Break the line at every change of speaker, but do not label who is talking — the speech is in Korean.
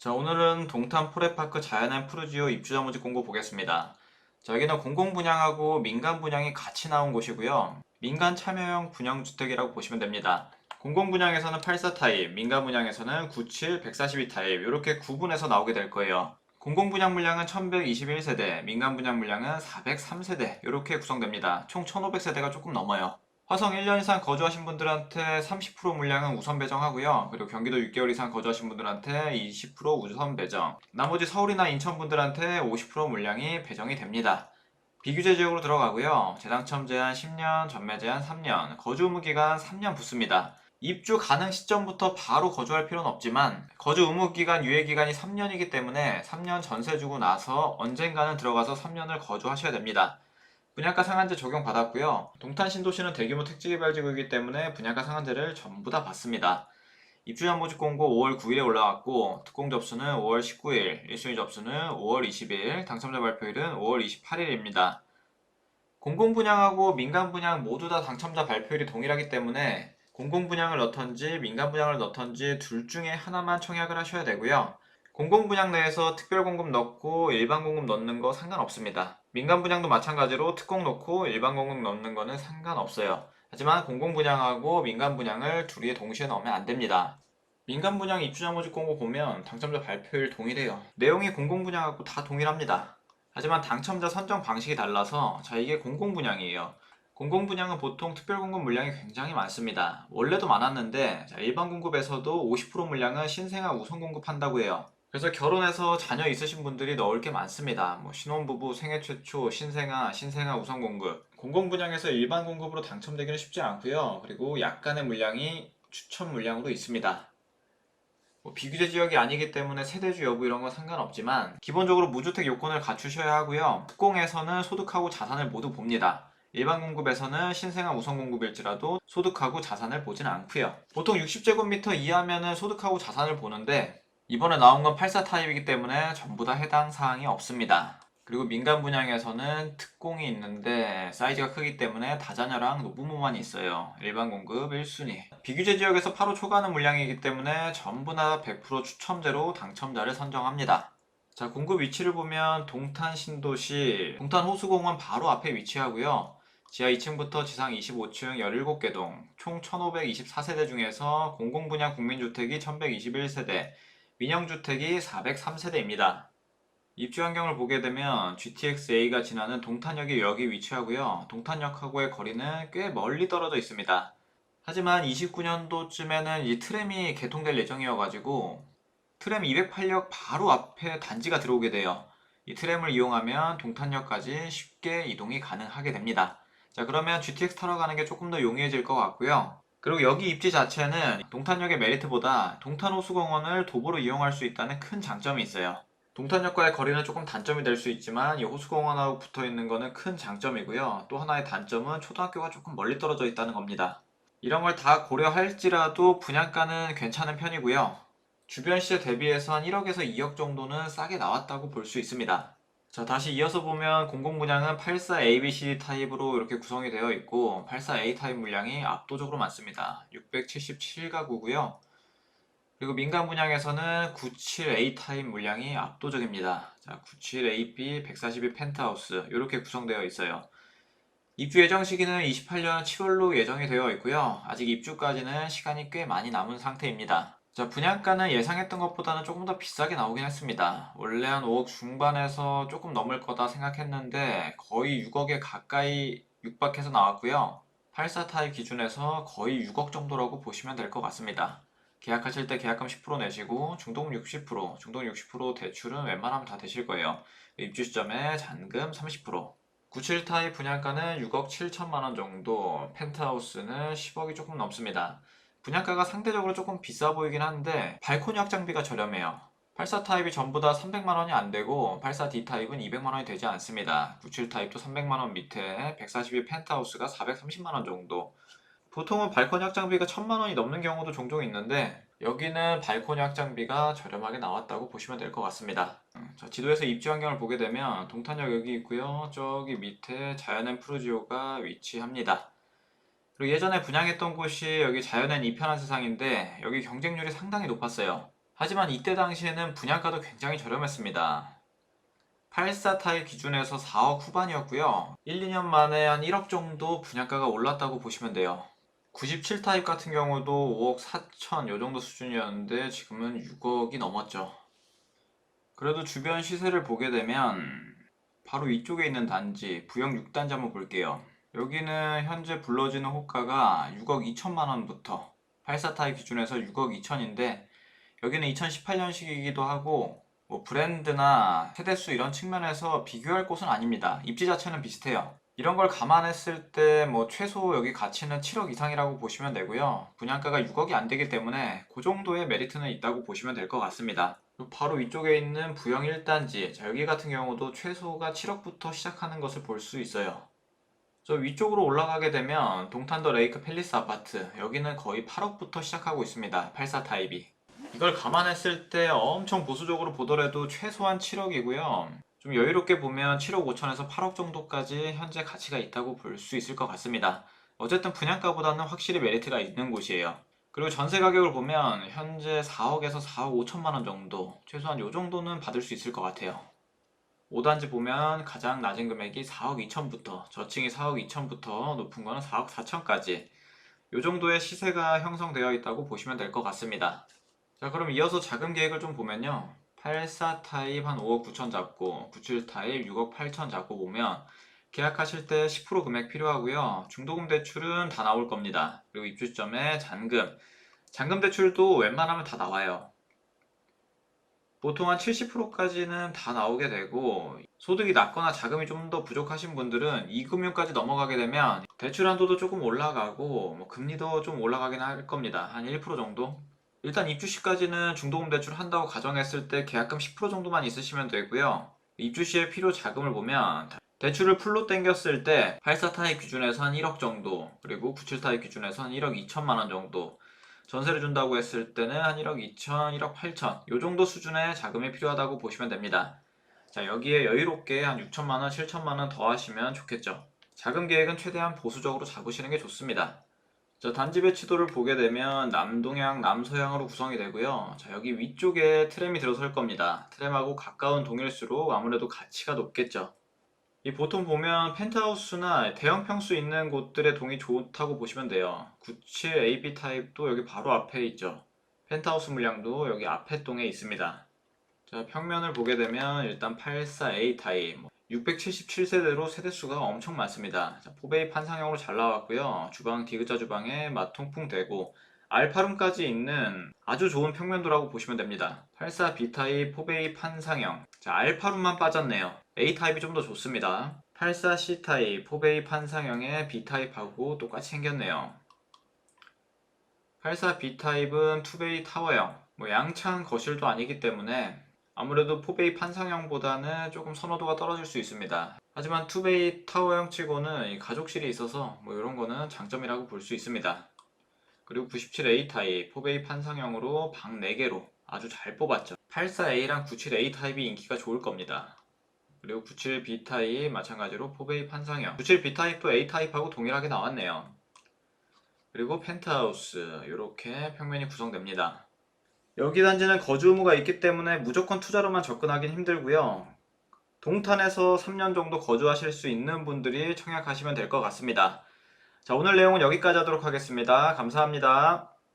자, 오늘은 동탄 포레파크 자연의 푸르지오 입주자 모집 공고 보겠습니다. 자, 여기는 공공 분양하고 민간 분양이 같이 나온 곳이고요. 민간 참여형 분양주택이라고 보시면 됩니다. 공공 분양에서는 84 타입, 민간 분양에서는 97, 142 타입 이렇게 구분해서 나오게 될 거예요. 공공 분양 물량은 1121세대, 민간 분양 물량은 403세대 이렇게 구성됩니다. 총 1500세대가 조금 넘어요. 화성 1년 이상 거주하신 분들한테 30% 물량은 우선 배정하고요. 그리고 경기도 6개월 이상 거주하신 분들한테 20% 우선 배정. 나머지 서울이나 인천 분들한테 50% 물량이 배정이 됩니다. 비규제 지역으로 들어가고요. 재당첨 제한 10년, 전매 제한 3년, 거주 의무 기간 3년 붙습니다. 입주 가능 시점부터 바로 거주할 필요는 없지만 거주 의무 기간 유예 기간이 3년이기 때문에 3년 전세 주고 나서 언젠가는 들어가서 3년을 거주하셔야 됩니다. 분양가 상한제 적용받았고요. 동탄 신도시는 대규모 택지개발지구이기 때문에 분양가 상한제를 전부 다 받습니다. 입주자 모집 공고 5월 9일에 올라왔고 특공 접수는 5월 19일, 1순위 접수는 5월 20일, 당첨자 발표일은 5월 28일입니다. 공공 분양하고 민간 분양 모두 다 당첨자 발표일이 동일하기 때문에 공공 분양을 넣던지 민간 분양을 넣던지 둘 중에 하나만 청약을 하셔야 되고요. 공공 분양 내에서 특별 공급 넣고 일반 공급 넣는 거 상관없습니다. 민간 분양도 마찬가지로 특공 넣고 일반 공급 넣는 거는 상관없어요. 하지만 공공 분양하고 민간 분양을 둘이 동시에 넣으면 안 됩니다. 민간 분양 입주자 모집 공고 보면 당첨자 발표일 동일해요. 내용이 공공 분양하고 다 동일합니다. 하지만 당첨자 선정 방식이 달라서 이게 공공 분양이에요. 공공 분양은 보통 특별 공급 물량이 굉장히 많습니다. 원래도 많았는데 일반 공급에서도 50% 물량은 신생아 우선 공급한다고 해요. 그래서 결혼해서 자녀 있으신 분들이 넣을 게 많습니다. 신혼부부 생애 최초 신생아 우선 공급. 공공 분양에서 일반 공급으로 당첨되기는 쉽지 않고요. 그리고 약간의 물량이 추천 물량으로 있습니다. 비규제 지역이 아니기 때문에 세대주 여부 이런 건 상관없지만 기본적으로 무주택 요건을 갖추셔야 하고요. 특공에서는 소득하고 자산을 모두 봅니다. 일반 공급에서는 신생아 우선 공급일지라도 소득하고 자산을 보진 않고요. 보통 60제곱미터 이하면은 소득하고 자산을 보는데 이번에 나온 건 84 타입이기 때문에 전부 다 해당 사항이 없습니다. 그리고 민간 분양에서는 특공이 있는데 사이즈가 크기 때문에 다자녀랑 노부모만 있어요. 일반 공급 1순위. 비규제 지역에서 8호 초과하는 물량이기 때문에 전부 다 100% 추첨제로 당첨자를 선정합니다. 자, 공급 위치를 보면 동탄 신도시, 동탄 호수공원 바로 앞에 위치하고요. 지하 2층부터 지상 25층 17개 동, 총 1524세대 중에서 공공분양 국민주택이 1121세대, 민영주택이 403세대입니다. 입주 환경을 보게 되면 GTX-A가 지나는 동탄역이 여기 위치하고요. 동탄역하고의 거리는 꽤 멀리 떨어져 있습니다. 하지만 29년도쯤에는 이 트램이 개통될 예정이어가지고 트램 208역 바로 앞에 단지가 들어오게 돼요. 이 트램을 이용하면 동탄역까지 쉽게 이동이 가능하게 됩니다. 자, 그러면 GTX 타러 가는 게 조금 더 용이해질 것 같고요. 그리고 여기 입지 자체는 동탄역의 메리트보다 동탄호수공원을 도보로 이용할 수 있다는 큰 장점이 있어요. 동탄역과의 거리는 조금 단점이 될 수 있지만 이 호수공원하고 붙어 있는 거는 큰 장점이고요. 또 하나의 단점은 초등학교가 조금 멀리 떨어져 있다는 겁니다. 이런 걸 다 고려할지라도 분양가는 괜찮은 편이고요. 주변 시세 대비해서 한 1억에서 2억 정도는 싸게 나왔다고 볼 수 있습니다. 자, 다시 이어서 보면 공공분양은 84 ABCD 타입으로 이렇게 구성이 되어 있고 84A 타입 물량이 압도적으로 많습니다. 677가구고요. 그리고 민간 분양에서는 97A 타입 물량이 압도적입니다. 자, 97AB 142 펜트하우스 이렇게 구성되어 있어요. 입주 예정 시기는 28년 7월로 예정이 되어 있고요. 아직 입주까지는 시간이 꽤 많이 남은 상태입니다. 자, 분양가는 예상했던 것보다는 조금 더 비싸게 나오긴 했습니다. 원래 한 5억 중반에서 조금 넘을 거다 생각했는데 거의 6억에 가까이 육박해서 나왔고요. 84 타입 기준에서 거의 6억 정도라고 보시면 될 것 같습니다. 계약하실 때 계약금 10% 내시고 중도금 60%, 중도금 60% 대출은 웬만하면 다 되실 거예요. 입주 시점에 잔금 30%. 97 타입 분양가는 6억 7천만 원 정도, 펜트하우스는 10억이 조금 넘습니다. 분양가가 상대적으로 조금 비싸 보이긴 한데 발코니 확장비가 저렴해요. 84 타입이 전부 다 300만 원이 안 되고 84D 타입은 200만 원이 되지 않습니다. 97 타입도 300만 원 밑에 142 펜트하우스가 430만 원 정도. 보통은 발코니 확장비가 1000만 원이 넘는 경우도 종종 있는데 여기는 발코니 확장비가 저렴하게 나왔다고 보시면 될 것 같습니다. 자, 지도에서 입지 환경을 보게 되면 동탄역 여기 있고요. 저기 밑에 자연앤 푸르지오가 위치합니다. 그리고 예전에 분양했던 곳이 여기 자연앤 이편한 세상인데 여기 경쟁률이 상당히 높았어요. 하지만 이때 당시에는 분양가도 굉장히 저렴했습니다. 84 타입 기준에서 4억 후반이었고요. 1, 2년 만에 한 1억 정도 분양가가 올랐다고 보시면 돼요. 97 타입 같은 경우도 5억 4천 요 정도 수준이었는데 지금은 6억이 넘었죠. 그래도 주변 시세를 보게 되면 바로 이쪽에 있는 단지 부영 6단지 한번 볼게요. 여기는 현재 불러지는 호가가 6억 2천만 원부터 84 타입 기준에서 6억 2천인데 여기는 2018년식이기도 하고 뭐 브랜드나 세대수 이런 측면에서 비교할 곳은 아닙니다. 입지 자체는 비슷해요. 이런 걸 감안했을 때 뭐 최소 여기 가치는 7억 이상이라고 보시면 되고요. 분양가가 6억이 안 되기 때문에 그 정도의 메리트는 있다고 보시면 될 것 같습니다. 바로 위쪽에 있는 부영 1단지, 여기 같은 경우도 최소가 7억부터 시작하는 것을 볼 수 있어요. 저 위쪽으로 올라가게 되면 동탄더 레이크 팰리스 아파트, 여기는 거의 8억부터 시작하고 있습니다. 84 타입이. 이걸 감안했을 때 엄청 보수적으로 보더라도 최소한 7억이고요. 좀 여유롭게 보면 7억 5천에서 8억 정도까지 현재 가치가 있다고 볼 수 있을 것 같습니다. 어쨌든 분양가보다는 확실히 메리트가 있는 곳이에요. 그리고 전세 가격을 보면 현재 4억에서 4억 5천만 원 정도, 최소한 요 정도는 받을 수 있을 것 같아요. 5단지 보면 가장 낮은 금액이 4억 2천부터, 저층이 4억 2천부터 높은 거는 4억 4천까지 요 정도의 시세가 형성되어 있다고 보시면 될 것 같습니다. 자, 그럼 이어서 자금 계획을 좀 보면요. 84 타입 한 5억 9천 잡고 97 타입 6억 8천 잡고 보면 계약하실 때 10% 금액 필요하고요. 중도금 대출은 다 나올 겁니다. 그리고 입주 시점에 잔금 대출도 웬만하면 다 나와요. 보통 한 70%까지는 다 나오게 되고 소득이 낮거나 자금이 좀 더 부족하신 분들은 2금융까지 넘어가게 되면 대출 한도도 조금 올라가고 뭐 금리도 좀 올라가긴 할 겁니다. 한 1% 정도? 일단 입주 시까지는 중도금 대출 한다고 가정했을 때 계약금 10% 정도만 있으시면 되고요. 입주 시에 필요 자금을 보면 대출을 풀로 땡겼을 때 84 타입 기준에서 한 1억 정도, 그리고 97 타입 기준에서 한 1억 2천만 원 정도, 전세를 준다고 했을 때는 한 1억 2천, 1억 8천 요 정도 수준의 자금이 필요하다고 보시면 됩니다. 자, 여기에 여유롭게 한 6천만 원, 7천만 원 더 하시면 좋겠죠. 자금 계획은 최대한 보수적으로 잡으시는 게 좋습니다. 자, 단지 배치도를 보게 되면 남동향, 남서향으로 구성이 되고요. 자, 여기 위쪽에 트램이 들어설 겁니다. 트램하고 가까운 동일수록 아무래도 가치가 높겠죠. 이 보통 보면 펜트하우스나 대형 평수 있는 곳들의 동이 좋다고 보시면 돼요. 97 AB 타입도 여기 바로 앞에 있죠. 펜트하우스 물량도 여기 앞에 동에 있습니다. 자, 평면을 보게 되면 일단 84A 타입 677세대로 세대수가 엄청 많습니다. 자, 포베이 판상형으로 잘 나왔고요. 주방 디귿자 주방에 마통풍 되고 알파룸까지 있는 아주 좋은 평면도라고 보시면 됩니다. 84B 타입 포베이 판상형. 자, 알파룸만 빠졌네요. A 타입이 좀 더 좋습니다. 84C 타입 포베이 판상형의 B 타입하고 똑같이 생겼네요. 84B 타입은 투베이 타워형. 양창 거실도 아니기 때문에 아무래도 포베이 판상형보다는 조금 선호도가 떨어질 수 있습니다. 하지만 투베이 타워형 치고는 가족실이 있어서 이런 거는 장점이라고 볼 수 있습니다. 그리고 97A 타입 포베이 판상형으로 방 4개로 아주 잘 뽑았죠. 84A랑 97A 타입이 인기가 좋을 겁니다. 그리고 97B 타입 마찬가지로 포베이 판상형, 97B 타입도 A 타입하고 동일하게 나왔네요. 그리고 펜트하우스 이렇게 평면이 구성됩니다. 여기 단지는 거주 의무가 있기 때문에 무조건 투자로만 접근하긴 힘들고요. 동탄에서 3년 정도 거주하실 수 있는 분들이 청약하시면 될 것 같습니다. 자, 오늘 내용은 여기까지 하도록 하겠습니다. 감사합니다.